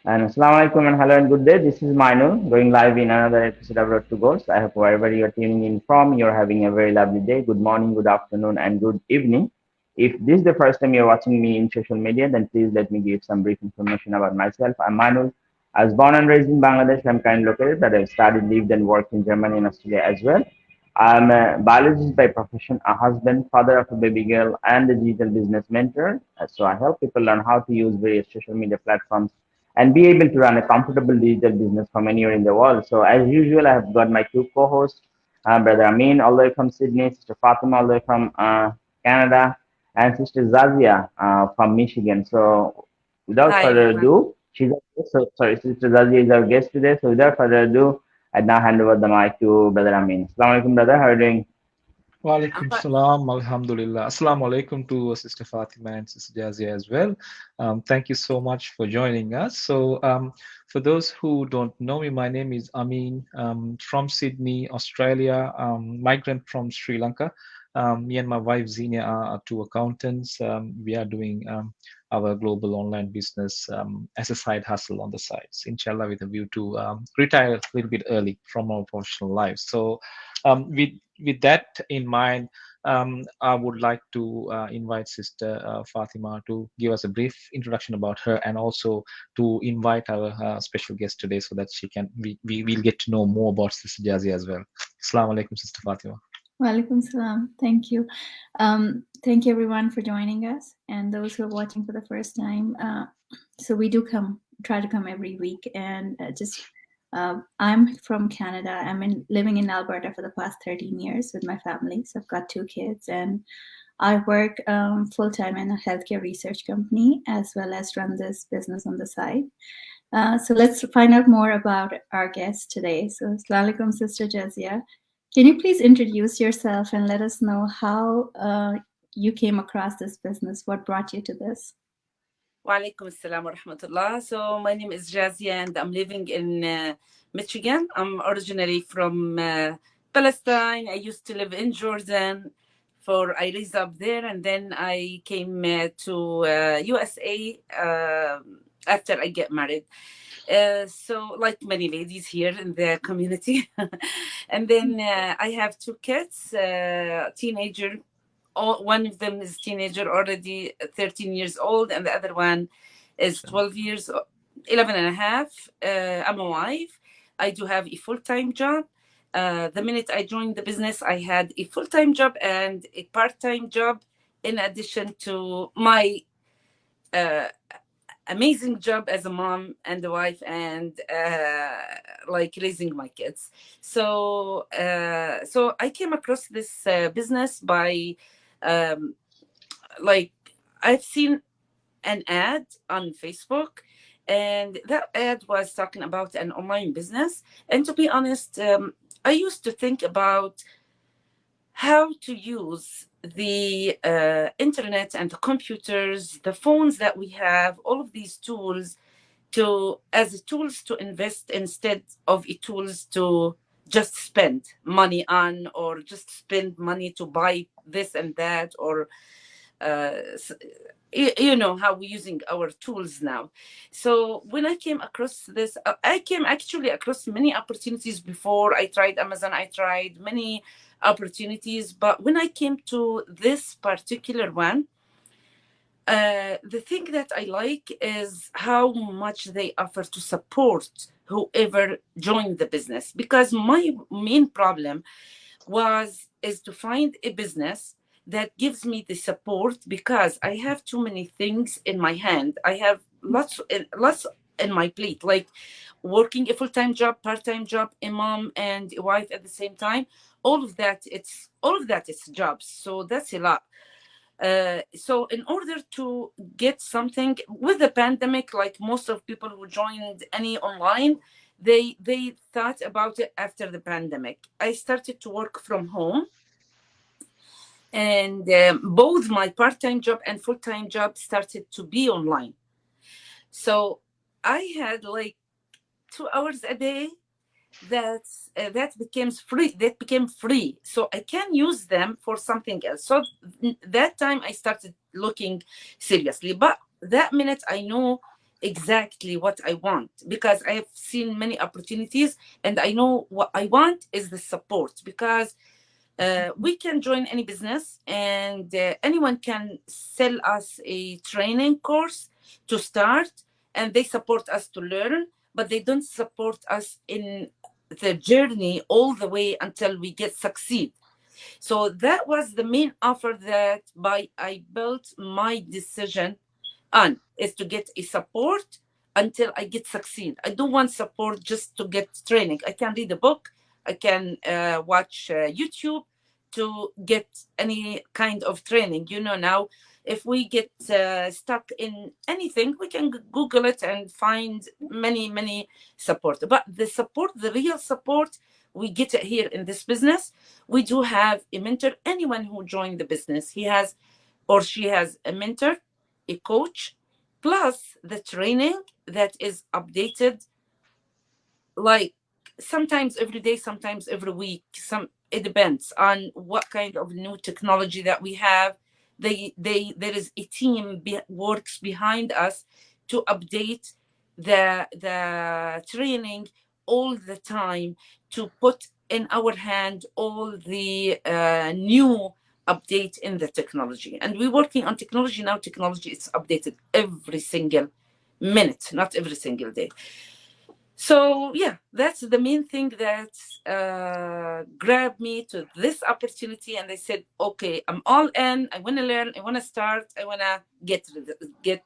And Assalamu alaikum and hello and good day. This is Mainu going live in another episode of Road to Goals. I hope wherever you're tuning in from, you're having a very lovely day. Good morning, good afternoon, and good evening. If this is the first time you're watching me in social media, then please let me give some brief information about myself. I'm Manul. I was born and raised in Bangladesh. I'm currently located, but I've studied, lived, and worked in Germany and Australia as well. I'm a biologist by profession, a husband, father of a baby girl, and a digital business mentor. So I help people learn how to use various social media platforms and be able to run a comfortable digital business from anywhere in the world. So as usual, I have got my two co-hosts, Brother Amin all the way from Sydney, Sister Fatima all the way from Canada, and Sister Zazia from Michigan. So without Hi, further everyone. ado, sorry, Sister Zazia is our guest today. So without further ado, I now hand over the mic to Brother Amin. Assalamu alaikum, brother. How are you doing? I'm Walaikum fine. salam, alhamdulillah. Assalamu alaikum to Sister Fatima and Sister Jazia as well. Thank you so much for joining us. For those who don't know me, my name is Amin from Sydney, Australia, migrant from Sri Lanka. Me and my wife Zenia are two accountants. We are doing our global online business as a side hustle on the sides, inshallah, with a view to retire a little bit early from our professional lives. With that in mind, I would like to invite Sister Fatima to give us a brief introduction about her, and also to invite our special guest today so that we will get to know more about Sister Jazia as well. Assalamu alaikum, Sister Fatima. Walaikum salam. Thank you. Thank you everyone for joining us, and those who are watching for the first time. So we do try to come every week, and I'm from Canada. Living in Alberta for the past 13 years with my family. So I've got two kids, and I work full-time in a healthcare research company, as well as run this business on the side. So let's find out more about our guest today. So Assalamu alaikum, Sister Jazia. Can you please introduce yourself and let us know how you came across this business? What brought you to this? Wa alaikum assalam wa rahmatullah. So my name is Jazia and I'm living in Michigan. I'm originally from Palestine. I used to live in Jordan. I raised up there, and then I came to USA after I get married. So like many ladies here in the community. And then I have two kids, teenager. One of them is teenager already 13 years old, and the other one is 12 years, 11 and a half. I'm a wife. I do have a full-time job. The minute I joined the business, I had a full-time job and a part-time job in addition to my amazing job as a mom and a wife, and like raising my kids. So I came across this business by like I've seen an ad on Facebook, and that ad was talking about an online business. And to be honest, I used to think about how to use the internet and the computers, the phones that we have, all of these tools as tools to invest instead of tools to just spend money on, or just spend money to buy this and that, or you know how we're using our tools now. So when I came across this, I came actually across many opportunities before. I tried Amazon, I tried many opportunities, but when I came to this particular one, the thing that I like is how much they offer to support whoever joined the business. Because my main problem is to find a business that gives me the support, because I have too many things in my hand. I have lots in my plate, like working a full-time job, part-time job, a mom and a wife at the same time. All of that is jobs. So that's a lot. So in order to get something with the pandemic, like most of people who joined any online, they thought about it after the pandemic. I started to work from home, and both my part-time job and full-time job started to be online. So I had like 2 hours a day that became free, so I can use them for something else. So that time I started looking seriously, but that minute I know exactly what I want, because I have seen many opportunities and I know what I want is the support, because we can join any business and anyone can sell us a training course to start, and they support us to learn, but they don't support us in the journey all the way until we get succeed. So that was the main offer that by I built my decision on, is to get a support until I get succeed. I don't want support just to get training. I can read a book, I can watch YouTube to get any kind of training. You know, now if we get stuck in anything, we can Google it and find many support. But the support, the real support, we get it here in this business. We do have a mentor. Anyone who joined the business, he has or she has a mentor, a coach, plus the training that is updated, like sometimes every day, sometimes every week. It depends on what kind of new technology that we have. There is a team works behind us to update the training all the time, to put in our hand all the new update in the technology. And we're working on technology now. Technology is updated every single minute, not every single day. So yeah, that's the main thing that grabbed me to this opportunity, and I said, okay, I'm all in. I want to learn. I want to start. I want to get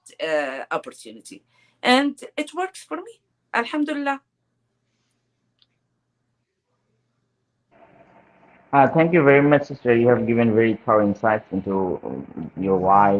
opportunity, and it works for me. Alhamdulillah. Thank you very much, sister. You have given very thorough insights into your why,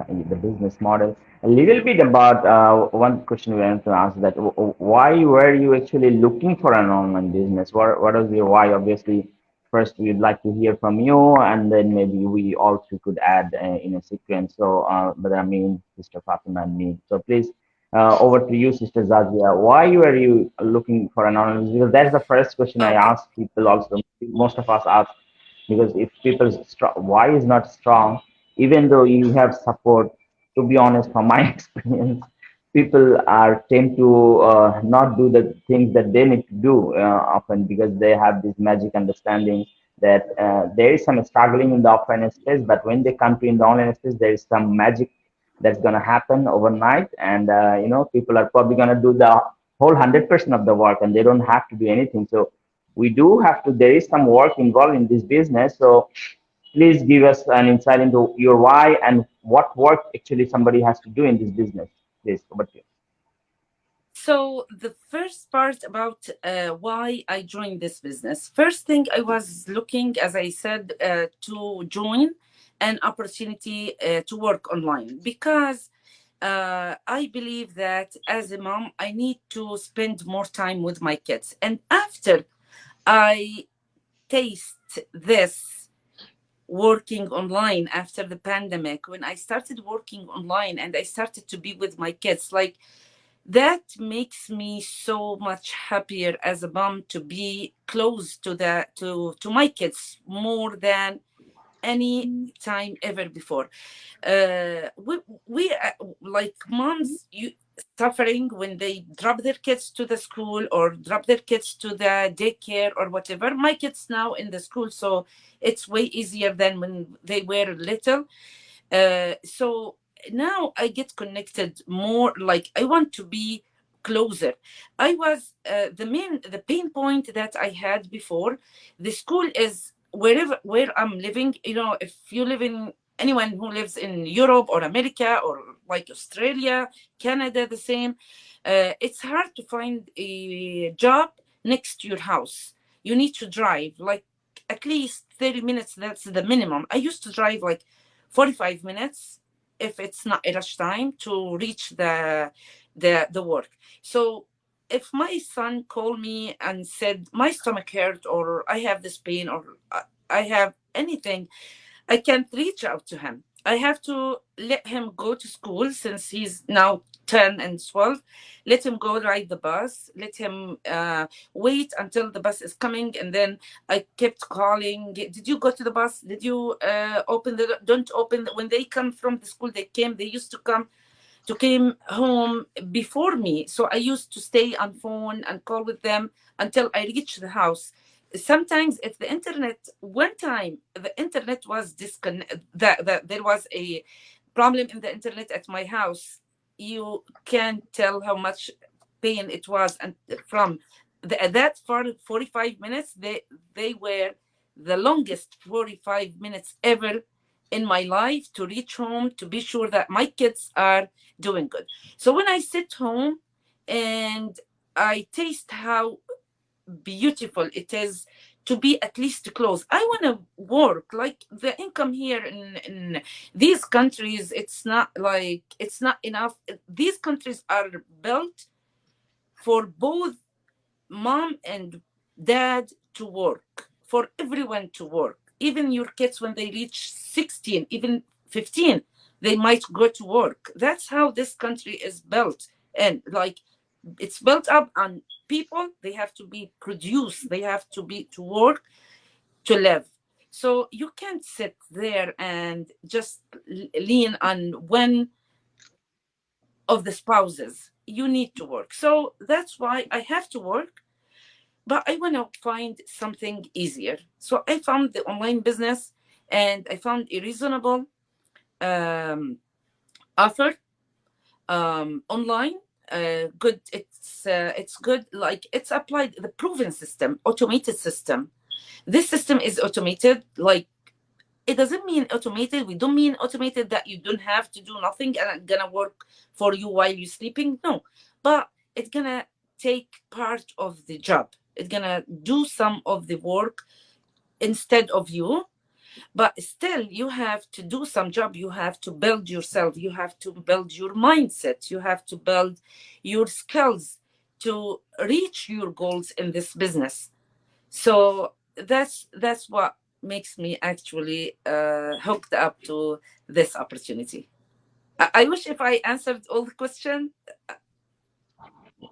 in the business model. A little bit about one question we want to answer, that why were you actually looking for an online business? What was your why? Obviously, first we'd like to hear from you, and then maybe we also could add in a sequence. So, but I mean, Sister Fatima and me. So please, over to you, Sister Zazia. Why were you looking for an online business? Because that's the first question I Okay. ask people also. Most of us ask, because if people's why is not strong, even though you have support, to be honest, from my experience, people are tend to not do the things that they need to do often, because they have this magic understanding that there is some struggling in the offline space, but when they come to in the online space, there is some magic that's going to happen overnight, and people are probably going to do the whole 100% of the work, and they don't have to do anything. So we do have to, there is some work involved in this business. So please give us an insight into your why and what work actually somebody has to do in this business. Please, over to you. So the first part about why I joined this business. First thing, I was looking, as I said, to join an opportunity to work online, because I believe that as a mom, I need to spend more time with my kids. And after I taste this working online after the pandemic, when I started working online and I started to be with my kids, like, that makes me so much happier as a mom to be close to my kids more than any time ever before. We like moms, you suffering when they drop their kids to the school or drop their kids to the daycare or whatever. My kids now in the school, so it's way easier than when they were little. So now I get connected more, like I want to be closer. I was the pain point that I had before. The school is where I'm living. You know, if you live in, anyone who lives in Europe or America or like Australia, Canada, the same, it's hard to find a job next to your house. You need to drive like at least 30 minutes. That's the minimum. I used to drive like 45 minutes if it's not a rush time to reach the work. So if my son called me and said my stomach hurt, or I have this pain, or I have anything, I can't reach out to him. I have to let him go to school, since he's now 10 and 12. Let him go ride the bus. Let him wait until the bus is coming. And then I kept calling. Did you go to the bus? Did you open the, don't open. When they come from the school, they used to come to came home before me. So I used to stay on phone and call with them until I reached the house. Sometimes if the internet, one time the internet was disconnected, that there was a problem in the internet at my house, you can't tell how much pain it was. And from that for 45 minutes, they were the longest 45 minutes ever in my life to reach home to be sure that my kids are doing good. So when I sit home and I taste how beautiful it is to be at least close, I want to work. Like the income here in these countries, it's not like it's not enough. These countries are built for both mom and dad to work, for everyone to work. Even your kids, when they reach 16, even 15, they might go to work. That's how this country is built. And like it's built up on people, they have to be produced, they have to be to work to live. So you can't sit there and just lean on one of the spouses. You need to work. So that's why I have to work, but I want to find something easier. So I found the online business, and I found a reasonable um, offer online. Good. It's good. Like it's applied the proven system, automated system. This system is automated. Like it doesn't mean automated. We don't mean automated that you don't have to do nothing and it's gonna work for you while you're sleeping. No, but it's gonna take part of the job. It's gonna do some of the work instead of you. But still, you have to do some job. You have to build yourself. You have to build your mindset. You have to build your skills to reach your goals in this business. So that's what makes me actually hooked up to this opportunity. I wish if I answered all the question.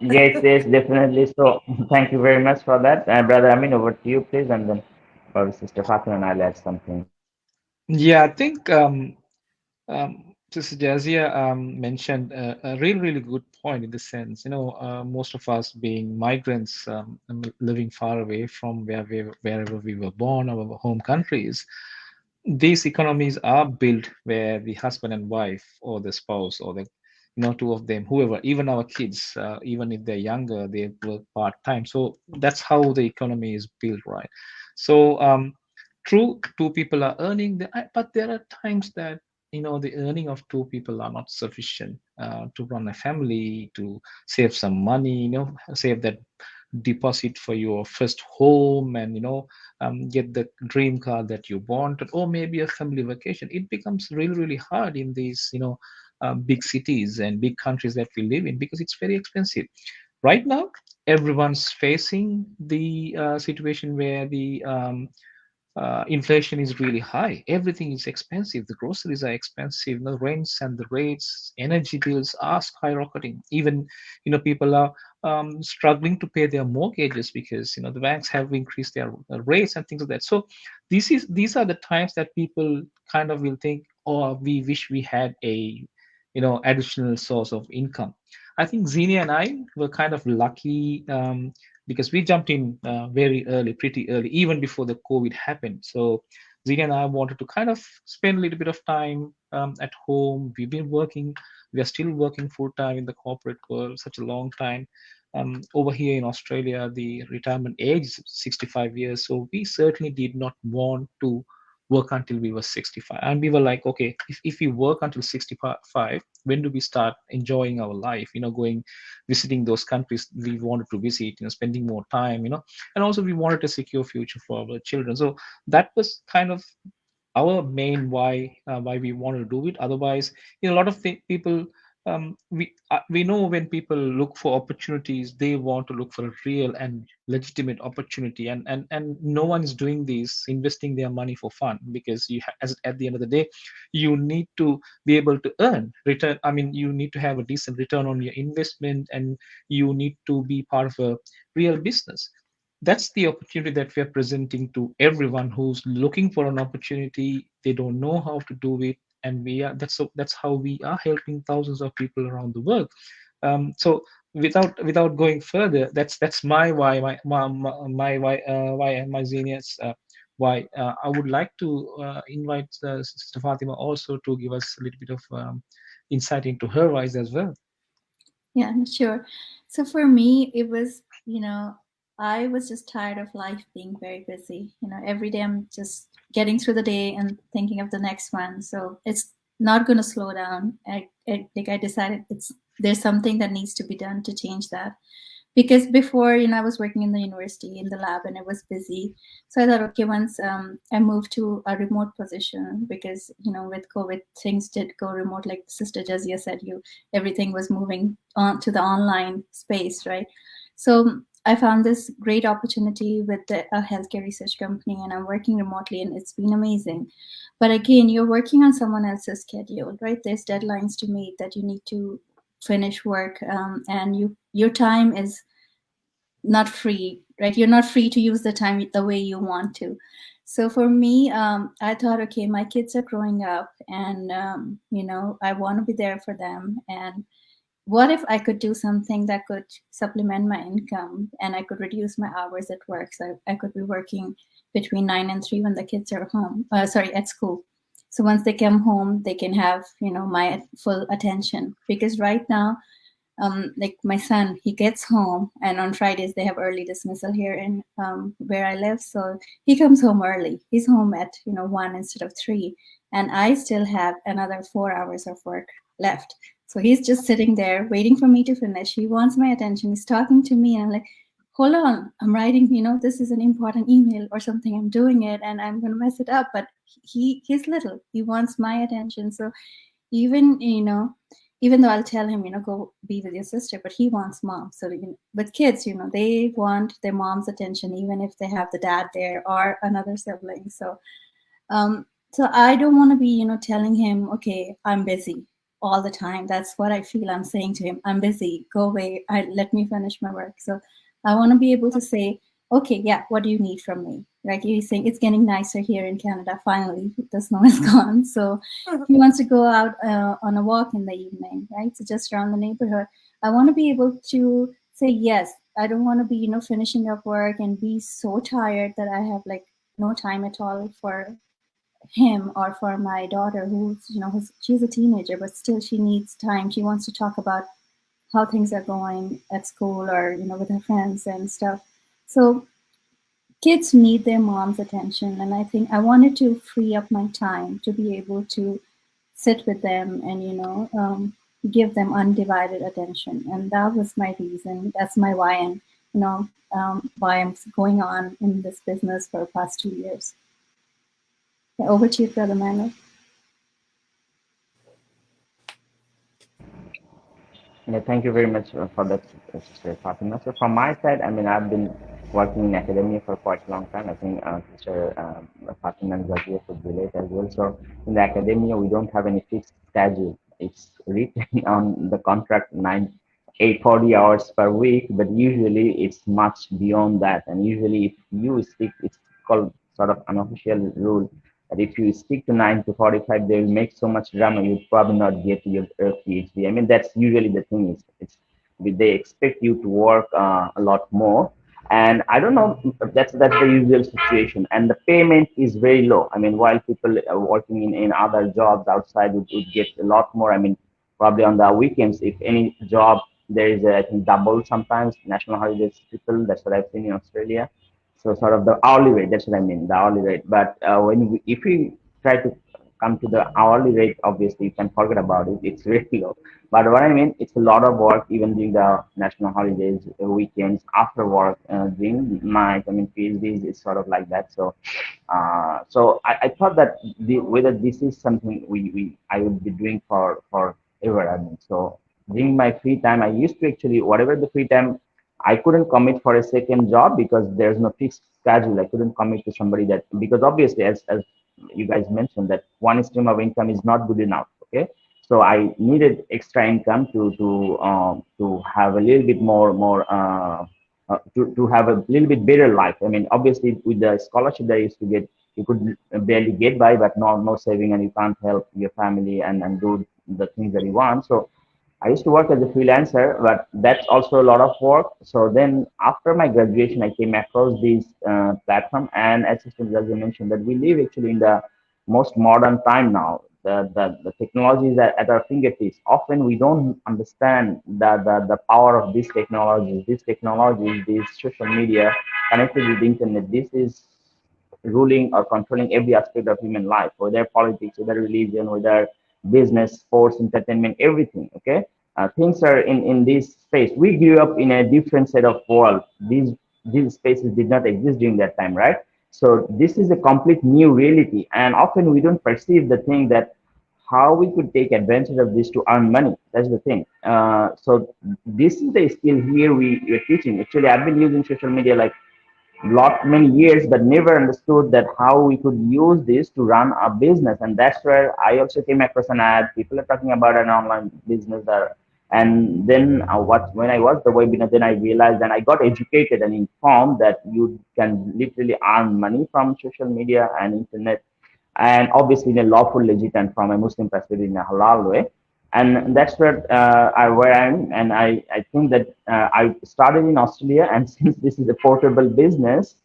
Yes, yes, definitely. So thank you very much for that. Brother Amin, over to you, please, and then for Sister Fatima, and I'll add something. Yeah, I think Sister Jazia mentioned a really, really good point in the sense, most of us being migrants, living far away from wherever we were born, our home countries, these economies are built where the husband and wife or the spouse or the two of them, whoever, even our kids, even if they're younger, they work part-time. So that's how the economy is built, right? So true, two people are earning, but there are times that the earning of two people are not sufficient to run a family, to save some money, save that deposit for your first home, and get the dream car that you wanted, or maybe a family vacation. It becomes really, really hard in these big cities and big countries that we live in, because it's very expensive right now. Everyone's facing the situation where the inflation is really high. Everything is expensive. The groceries are expensive. The rents and the rates, energy bills are skyrocketing. Even people are struggling to pay their mortgages because the banks have increased their rates and things like that. So these are the times that people kind of will think, oh, we wish we had a additional source of income. I think Zenia and I were kind of lucky, because we jumped in very early, pretty early, even before the COVID happened. So Zenia and I wanted to kind of spend a little bit of time at home. We've been working, we are still working full time in the corporate world, such a long time. Over here in Australia, the retirement age is 65 years. So we certainly did not want to work until we were 65. And we were like, okay, if we work until 65, when do we start enjoying our life? Going, visiting those countries we wanted to visit, spending more time, and also we wanted a secure future for our children. So that was kind of our main why we want to do it. Otherwise, a lot of people, we know when people look for opportunities, they want to look for a real and legitimate opportunity, and no one is doing this, investing their money for fun, because at the end of the day, you need to be able to earn return. I mean, you need to have a decent return on your investment, and you need to be part of a real business. That's the opportunity that we are presenting to everyone who's looking for an opportunity. They don't know how to do it. and that's how we are helping thousands of people around the world. So without going further, that's my why, my why, why and my genius, why I would like to invite Sister Fatima also to give us a little bit of insight into her whys as well. Yeah, sure. So for me, it was, I was just tired of life being very busy. Every day I'm just getting through the day and thinking of the next one. So it's not going to slow down. Like I decided there's something that needs to be done to change that. Because before, I was working in the university in the lab and it was busy. So I thought, okay, once I moved to a remote position, because with COVID things did go remote, like Sister Jazia said, everything was moving on to the online space, right? So I found this great opportunity with a healthcare research company, and I'm working remotely, and it's been amazing. But again, you're working on someone else's schedule, right? There's deadlines to meet that you need to finish work, and your time is not free, right? You're not free to use the time the way you want to. So for me, I thought, okay, my kids are growing up, and I want to be there for them. And what if I could do something that could supplement my income, and I could reduce my hours at work? So I could be working between 9 and 3 when the kids are home, at school. So once they come home, they can have, my full attention. Because right now, like my son, he gets home, and on Fridays they have early dismissal here in where I live. So he comes home early. He's home at 1 instead of 3, and I still have another 4 hours of work left. So he's just sitting there waiting for me to finish. He wants my attention. He's talking to me, and I'm like, hold on, I'm writing. This is an important email or something. I'm doing it, and I'm gonna mess it up. But he's little. He wants my attention. So even even though I'll tell him, go be with your sister, but he wants mom. So with kids, they want their mom's attention, even if they have the dad there or another sibling. So I don't want to be, telling him, okay, I'm busy all the time. That's what I feel I'm saying to him. I'm busy. Go away. Let me finish my work. So I want to be able to say, okay, yeah, what do you need from me? Like he's saying, it's getting nicer here in Canada. Finally, the snow is gone. So he wants to go out on a walk in the evening, right? So just around the neighborhood. I want to be able to say yes. I don't want to be, finishing up work and be so tired that I have like no time at all for him or for my daughter, she's a teenager, but still she needs time. She wants to talk about how things are going at school or with her friends and stuff. So kids need their mom's attention, and I think I wanted to free up my time to be able to sit with them and give them undivided attention. And that was my reason. That's my why, and why I'm going on in this business for the past 2 years. Yeah, over to you, Brother Manuel. Yeah, thank you very much for that, Sister Fatima. So from my side, I mean, I've been working in academia for quite a long time. I think Sister Fatima and Zakia could relate as well. So in the academia, we don't have any fixed schedule. It's written on the contract 840 hours per week, but usually it's much beyond that. And usually if you stick, it's called sort of unofficial rule that if you stick to 9 to 45, they will make so much drama, you'll probably not get your PhD. I mean, that's usually the thing is, they expect you to work a lot more. And I don't know, that's the usual situation. And the payment is very low. I mean, while people are working in other jobs outside would get a lot more. I mean, probably on the weekends, if any job, there is, I think, double sometimes, national holidays triple. That's what I've seen in Australia. So sort of the hourly rate, that's what I mean, the hourly rate. But if we try to come to the hourly rate, obviously you can forget about it. It's really low. But what I mean, it's a lot of work, even during the national holidays, weekends, after work, during night. I mean, PhDs is sort of like that. So I thought that whether this is something I would be doing for ever. I mean, so during my free time, I used to actually, whatever the free time, I couldn't commit for a second job because there's no fixed schedule. I couldn't commit to somebody that, because obviously, as you guys mentioned, that one stream of income is not good enough. Okay, so I needed extra income to have a little bit more to have a little bit better life. I mean, obviously with the scholarship that I used to get, you could barely get by, but no saving, and you can't help your family and do the things that you want. So I used to work as a freelancer, but that's also a lot of work. So then after my graduation, I came across this platform, and as Sister Zazi mentioned, that we live actually in the most modern time now. The technology is at our fingertips. Often we don't understand the power of these technologies. These technologies, this social media connected with the internet, this is ruling or controlling every aspect of human life, whether politics, whether religion, whether business, sports, entertainment, everything. Okay, things are in this space. We grew up in a different set of world. These spaces did not exist during that time, right? So this is a complete new reality, and often we don't perceive the thing that how we could take advantage of this to earn money. That's the thing. So this is the skill here we're teaching. Actually, I've been using social media like lot many years, but never understood that how we could use this to run a business. And that's where I also came across an ad. People are talking about an online business there. And then when I watched the webinar, then I realized and I got educated and informed that you can literally earn money from social media and internet, and obviously in a lawful, legit, and from a Muslim perspective in a halal way. And that's where I am. And I think that I started in Australia, and since this is a portable business,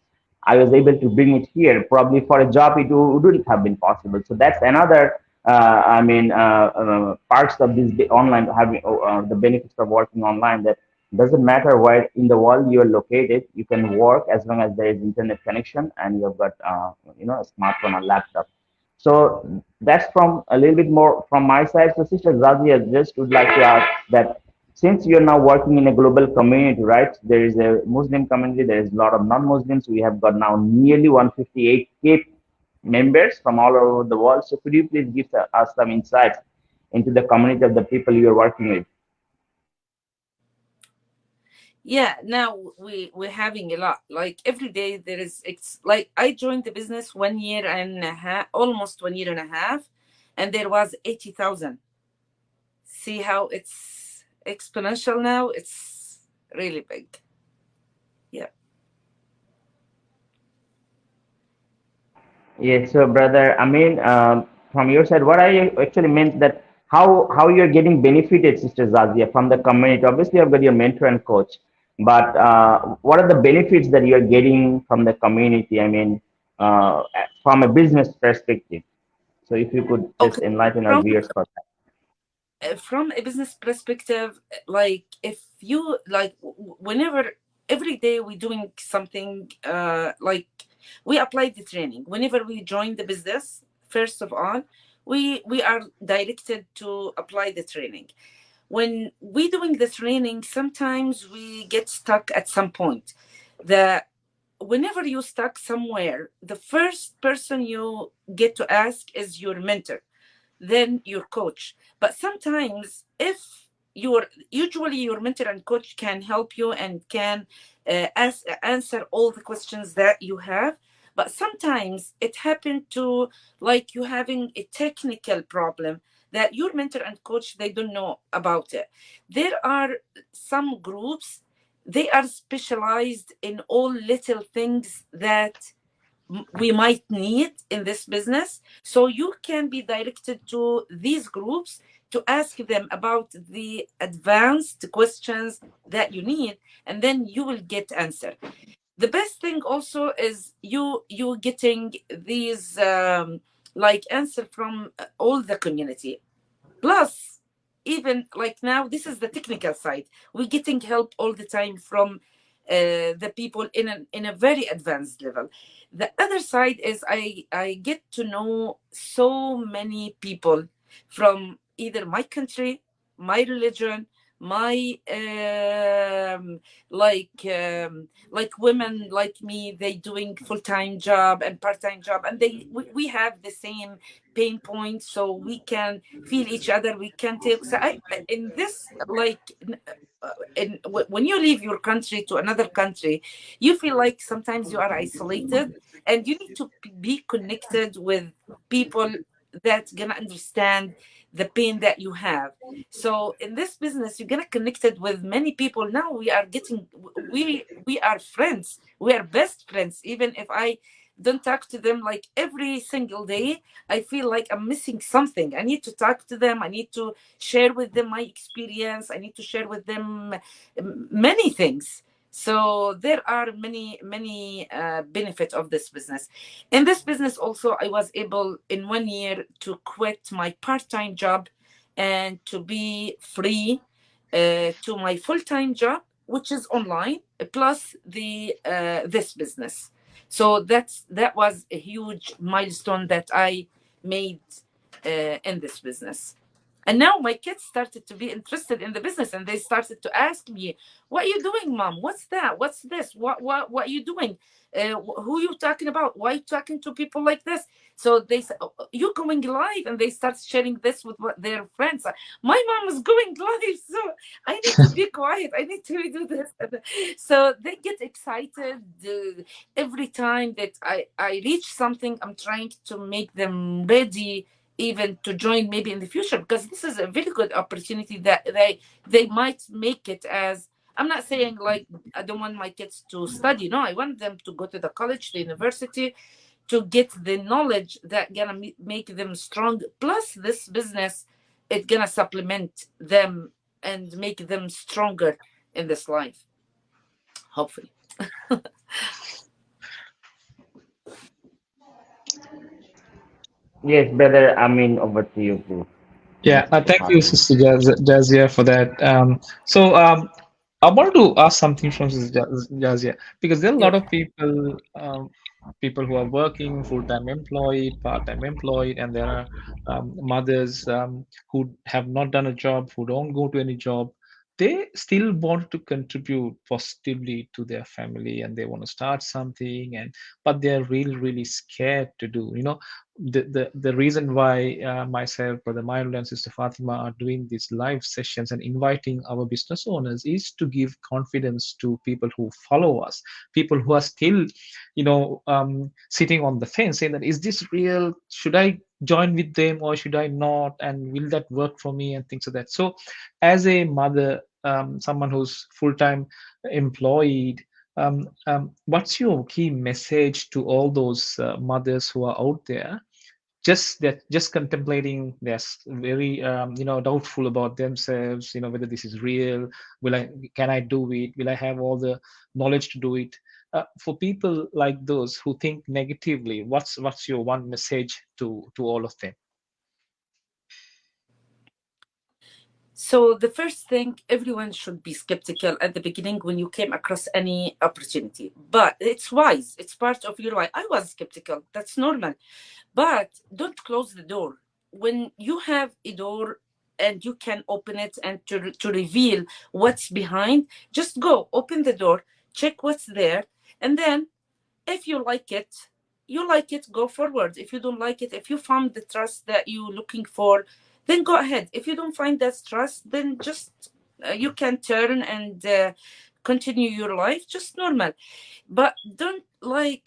I was able to bring it here. Probably for a job, it wouldn't have been possible. So that's another, parts of this online having the benefits of working online, that doesn't matter where in the world you're located, you can work as long as there is internet connection and you've got, a smartphone or laptop. So that's from a little bit more from my side. So Sister Zazi, I just would like to ask that since you're now working in a global community, right? There is a Muslim community, there is a lot of non-Muslims. We have got now nearly 158K members from all over the world. So could you please give us some insights into the community of the people you're working with? Yeah, now we're having a lot. Like every day there is. It's like I joined the business 1 year and a half, almost 1 year and a half, and there was 80,000. See how it's exponential now? It's really big. Yeah. Yes, so brother, I mean, from your side, what I actually meant that how you're getting benefited, Sister Zazia, from the community. Obviously, you've got your mentor and coach, but what are the benefits that you're getting from the community? I mean, from a business perspective. So if you could just Okay. enlighten our viewers for that. From a business perspective, like if you like, whenever every day we're doing something, like we apply the training whenever we join the business. First of all, we are directed to apply the training. When we doing the training, sometimes we get stuck at some point. The Whenever you stuck somewhere, the first person you get to ask is your mentor, then your coach. But sometimes, if usually your mentor and coach can help you and can answer all the questions that you have. But sometimes it happened to, like, you having a technical problem that your mentor and coach, they don't know about it. There are some groups, they are specialized in all little things that we might need in this business. So you can be directed to these groups to ask them about the advanced questions that you need, and then you will get answer. The best thing also is you getting these like answer from all the community. Plus, even like now, this is the technical side. We're getting help all the time from the people in a very advanced level. The other side is I get to know so many people from either my country, my religion, my like women like me, they doing full-time job and part-time job, and we have the same pain points, so we can feel each other, we can take. So I in this like when you leave your country to another country, you feel like sometimes you are isolated, and you need to be connected with people that gonna understand the pain that you have. So in this business, you're gonna connect it with many people. Now we are friends. We are best friends. Even if I don't talk to them like every single day, I feel like I'm missing something. I need to talk to them. I need to share with them my experience. I need to share with them many things. So there are many benefits of this business. In this business also, I was able in 1 year to quit my part-time job and to be free to my full-time job, which is online, plus the this business. So that was a huge milestone that I made in this business. And now my kids started to be interested in the business, and they started to ask me, "What are you doing, mom? What's that? What's this? What are you doing? Who are you talking about? Why are you talking to people like this?" So they said, "Oh, you're going live," and they start sharing this with their friends. My mom is going live, so I need to be quiet. I need to do this. So they get excited every time that I reach something. I'm trying to make them ready even to join maybe in the future, because this is a very good opportunity that they might make it as, I'm not saying like I don't want my kids to study. No, I want them to go to the college, the university, to get the knowledge that gonna make them strong. Plus this business, it's gonna supplement them and make them stronger in this life, hopefully. Yes, brother. I mean, over to you, please. Yeah, Mr. thank you, Fatima. Sister Jazia, for that. I wanted to ask something from Sister Jazia, because there are a Yeah. lot of people, people who are working, full-time employed, part-time employed, and there are mothers who have not done a job, who don't go to any job. They still want to contribute positively to their family, and they want to start something, and but they're really scared to do. The reason why myself, Brother Mairul, and Sister Fatima are doing these live sessions and inviting our business owners is to give confidence to people who follow us, people who are still, sitting on the fence, saying that, is this real? Should I join with them or should I not? And will that work for me? And things like that. So, as a mother, someone who's full-time employed, what's your key message to all those mothers who are out there, just contemplating, they're very doubtful about themselves, whether this is real, can I do it, will I have all the knowledge to do it? For people like those who think negatively, what's your one message to all of them? So the first thing, everyone should be skeptical at the beginning when you came across any opportunity. But it's wise. It's part of your life. I was skeptical. That's normal. But don't close the door. When you have a door and you can open it and to reveal what's behind, just go open the door, check what's there, and then if you like it, go forward. If you don't like it, if you found the trust that you're looking for, then go ahead. If you don't find that trust, then just you can turn and continue your life just normal. But don't like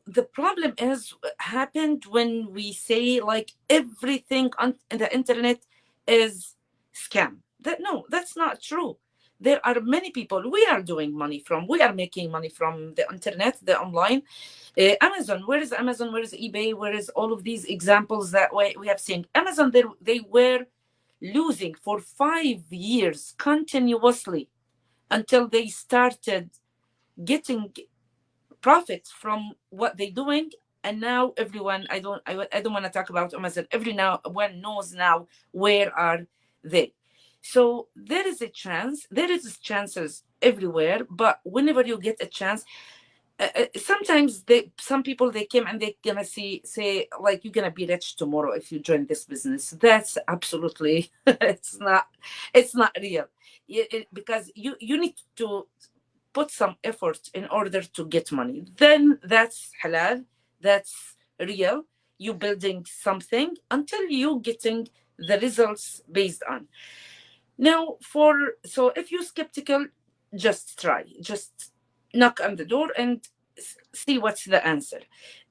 the problem is happened when we say like everything on the internet is scam. That no, that's not true. There are many people we are making money from the internet, the online. Amazon, where is Amazon, where is eBay, where is all of these examples that we have seen? Amazon, they were losing for 5 years continuously until they started getting profits from what they're doing. And now everyone, I don't want to talk about Amazon. Everyone knows now where are they. So there is chances everywhere, but whenever you get a chance, sometimes some people they came and they gonna say like you're gonna be rich tomorrow if you join this business. That's absolutely it's not real. Because you need to put some effort in order to get money. Then that's halal, that's real. You building something until you getting the results based on. Now so if you're skeptical, just try. Just knock on the door and see what's the answer.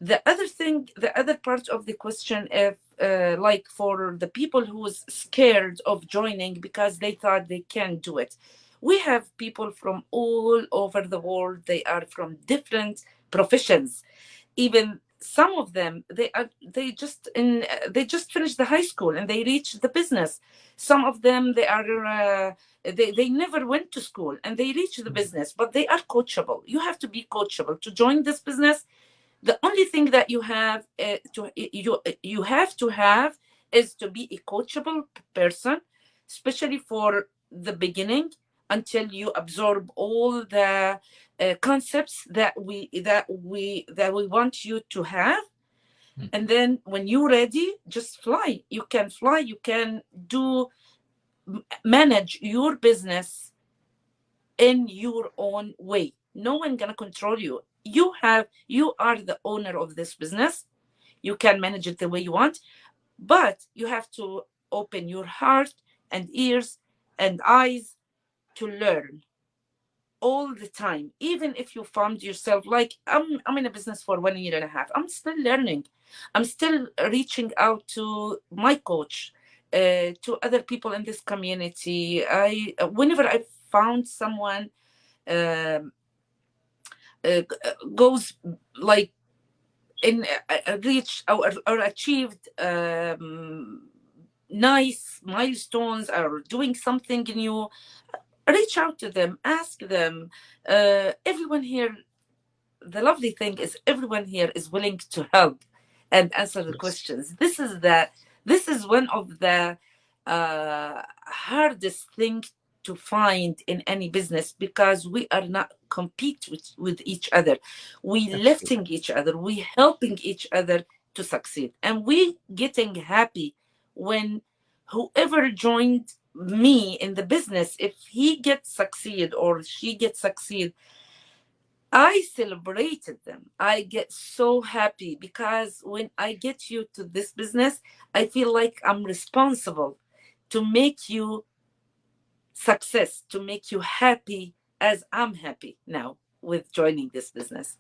The other part of the question, if like for the people who was scared of joining because they thought they can't do it. We have people from all over the world. They are from different professions. Even some of them, they just finished the high school and they reached the business. Some of them, they never went to school and they reached the business, but they are coachable. You have to be coachable to join this business. The only thing that you have to have is to be a coachable person, especially for the beginning, until you absorb all the concepts that we want you to have. And then when you're ready, just fly. You can fly. You can manage your business in your own way. No one gonna control you. You are the owner of this business. You can manage it the way you want, but you have to open your heart and ears and eyes to learn all the time. Even if you found yourself like, I'm in a business for 1.5 years, I'm still learning. I'm still reaching out to my coach, to other people in this community. Whenever I found someone um, goes like in reached or achieved nice milestones or doing something new, reach out to them, ask them. Everyone here, the lovely thing is everyone here is willing to help and answer the questions. This is one of the hardest thing to find in any business, because we are not compete with each other. We lifting each other, we helping each other to succeed, and we getting happy when whoever joined me in the business, if he gets succeed or she gets succeed, I celebrated them. I get so happy because when I get you to this business, I feel like I'm responsible to make you success, to make you happy as I'm happy now with joining this business.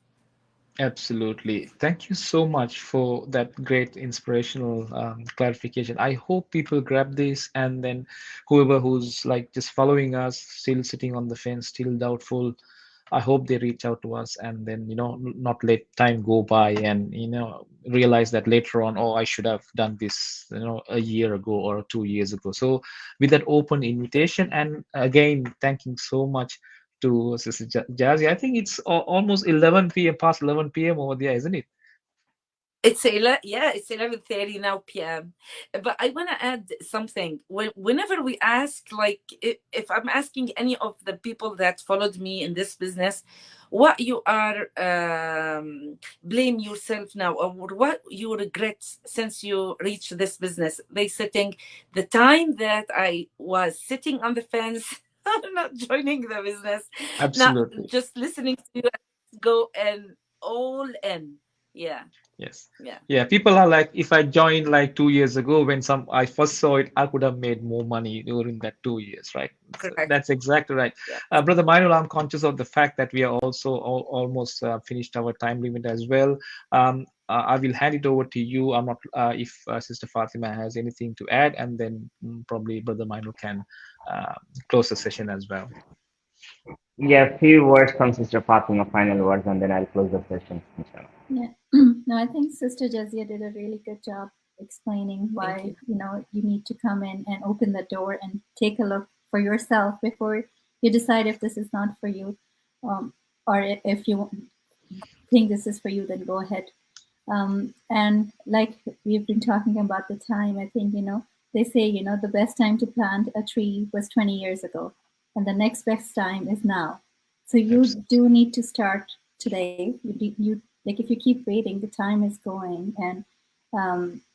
Absolutely. Thank you so much for that great inspirational clarification. I hope people grab this, and then whoever who's like just following us, still sitting on the fence, still doubtful, I hope they reach out to us, and then, not let time go by and, realize that later on, oh, I should have done this, a year ago or 2 years ago. So with that open invitation, and again, thanking so much to Sister Jazzy. I think it's almost 11 p.m., past 11 p.m. over there, isn't it? It's 11:30 now p.m. But I want to add something. Whenever we ask, like, if I'm asking any of the people that followed me in this business, what you are blame yourself now, or what you regret since you reached this business, they sitting the time that I was sitting on the fence, not joining the business, not Absolutely. just listening to you go and all in. Yeah. Yes. Yeah. Yeah, people are like, if I joined like 2 years ago when I first saw it, I could have made more money during that 2 years, right? So Correct. that's exactly right. Yeah. Brother Mainul, I'm conscious of the fact that we are also almost finished our time limit as well. I will hand it over to you. I'm not if Sister Fatima has anything to add, and then probably Brother Mainul can uh, close the session as well. Yeah, few words from Sister Fatima, final words, and then I'll close the session, inshallah. Yeah. No, I think Sister Jazia did a really good job explaining why you need to come in and open the door and take a look for yourself before you decide if this is not for you, or if you think this is for you, then go ahead. And like we've been talking about the time, I think they say the best time to plant a tree was 20 years ago, and the next best time is now. So you do need to start today. You like, if you keep waiting, the time is going. And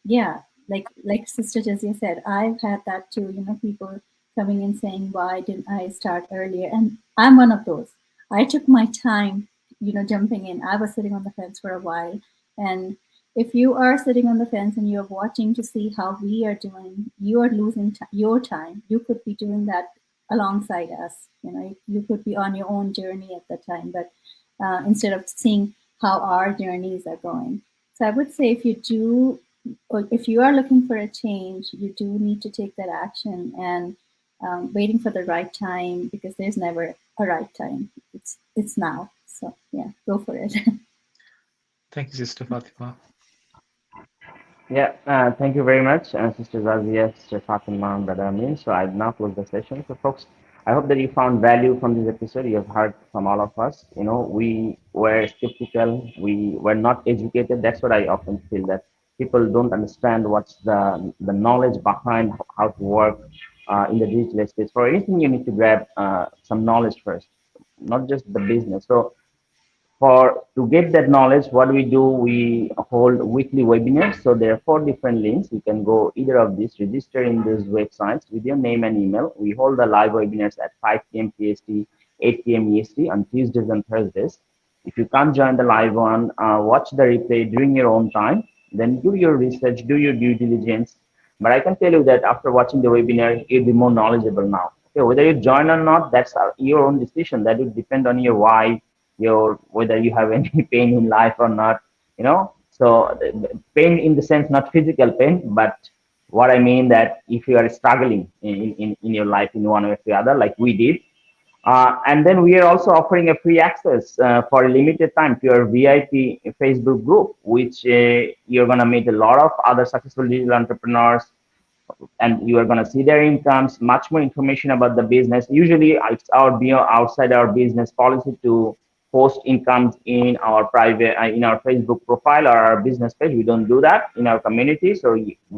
yeah, like Sister Jazia said, I've had that too. People coming in saying, why didn't I start earlier? And I'm one of those. I took my time, jumping in. I was sitting on the fence for a while. And if you are sitting on the fence and you're watching to see how we are doing, you are losing your time. You could be doing that alongside us. You could be on your own journey at that time, but instead of seeing how our journeys are going. So I would say, if you do if you are looking for a change, you do need to take that action, and waiting for the right time, because there's never a right time. It's now. So yeah, go for it. Thank you, Sister Fatima. Yeah, thank you very much, Sister Razia, Sister Fatima, Brother Amin. So I've now closed the session. So folks, I hope that you found value from this episode. You have heard from all of us. You know, we were skeptical. We were not educated. That's what I often feel, that people don't understand what's the knowledge behind how to work in the digital space. For anything, you need to grab some knowledge first, not just the business. So for to get that knowledge, what we do, we hold weekly webinars. So there are 4 different links. You can go either of these, register in these websites with your name and email. We hold the live webinars at 5 p.m. PST, 8 p.m. EST on Tuesdays and Thursdays. If you can't join the live one, watch the replay during your own time. Then do your research, do your due diligence. But I can tell you that after watching the webinar, you'll be more knowledgeable now. Okay, whether you join or not, that's your own decision. That will depend on your why, your whether you have any pain in life or not, you know. So pain in the sense, not physical pain, but what I mean that if you are struggling in your life in one way or the other, like we did, and then we are also offering a free access for a limited time to your VIP Facebook group, which you're going to meet a lot of other successful digital entrepreneurs, and you are going to see their incomes, much more information about the business. Usually it's outside our business policy to post incomes in our private, in our Facebook profile or our business page. We don't do that in our community. So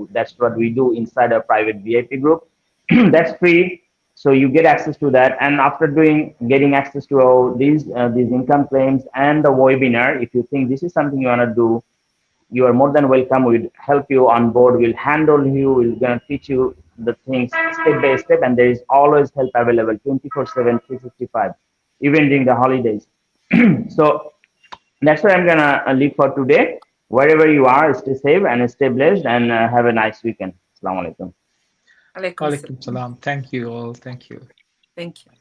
that's what we do inside our private VIP group. That's free. So you get access to that. And after getting access to all these income claims and the webinar, if you think this is something you want to do, you are more than welcome. We'll help you on board. We'll handle you. We're going to teach you the things step by step. And there is always help available 24/7, 365, even during the holidays. So that's what I'm going to leave for today. Wherever you are, stay safe and stay blessed, and have a nice weekend. Assalamu alaikum. Alaikum Alaikum salam. salam. Thank you all. Thank you. Thank you.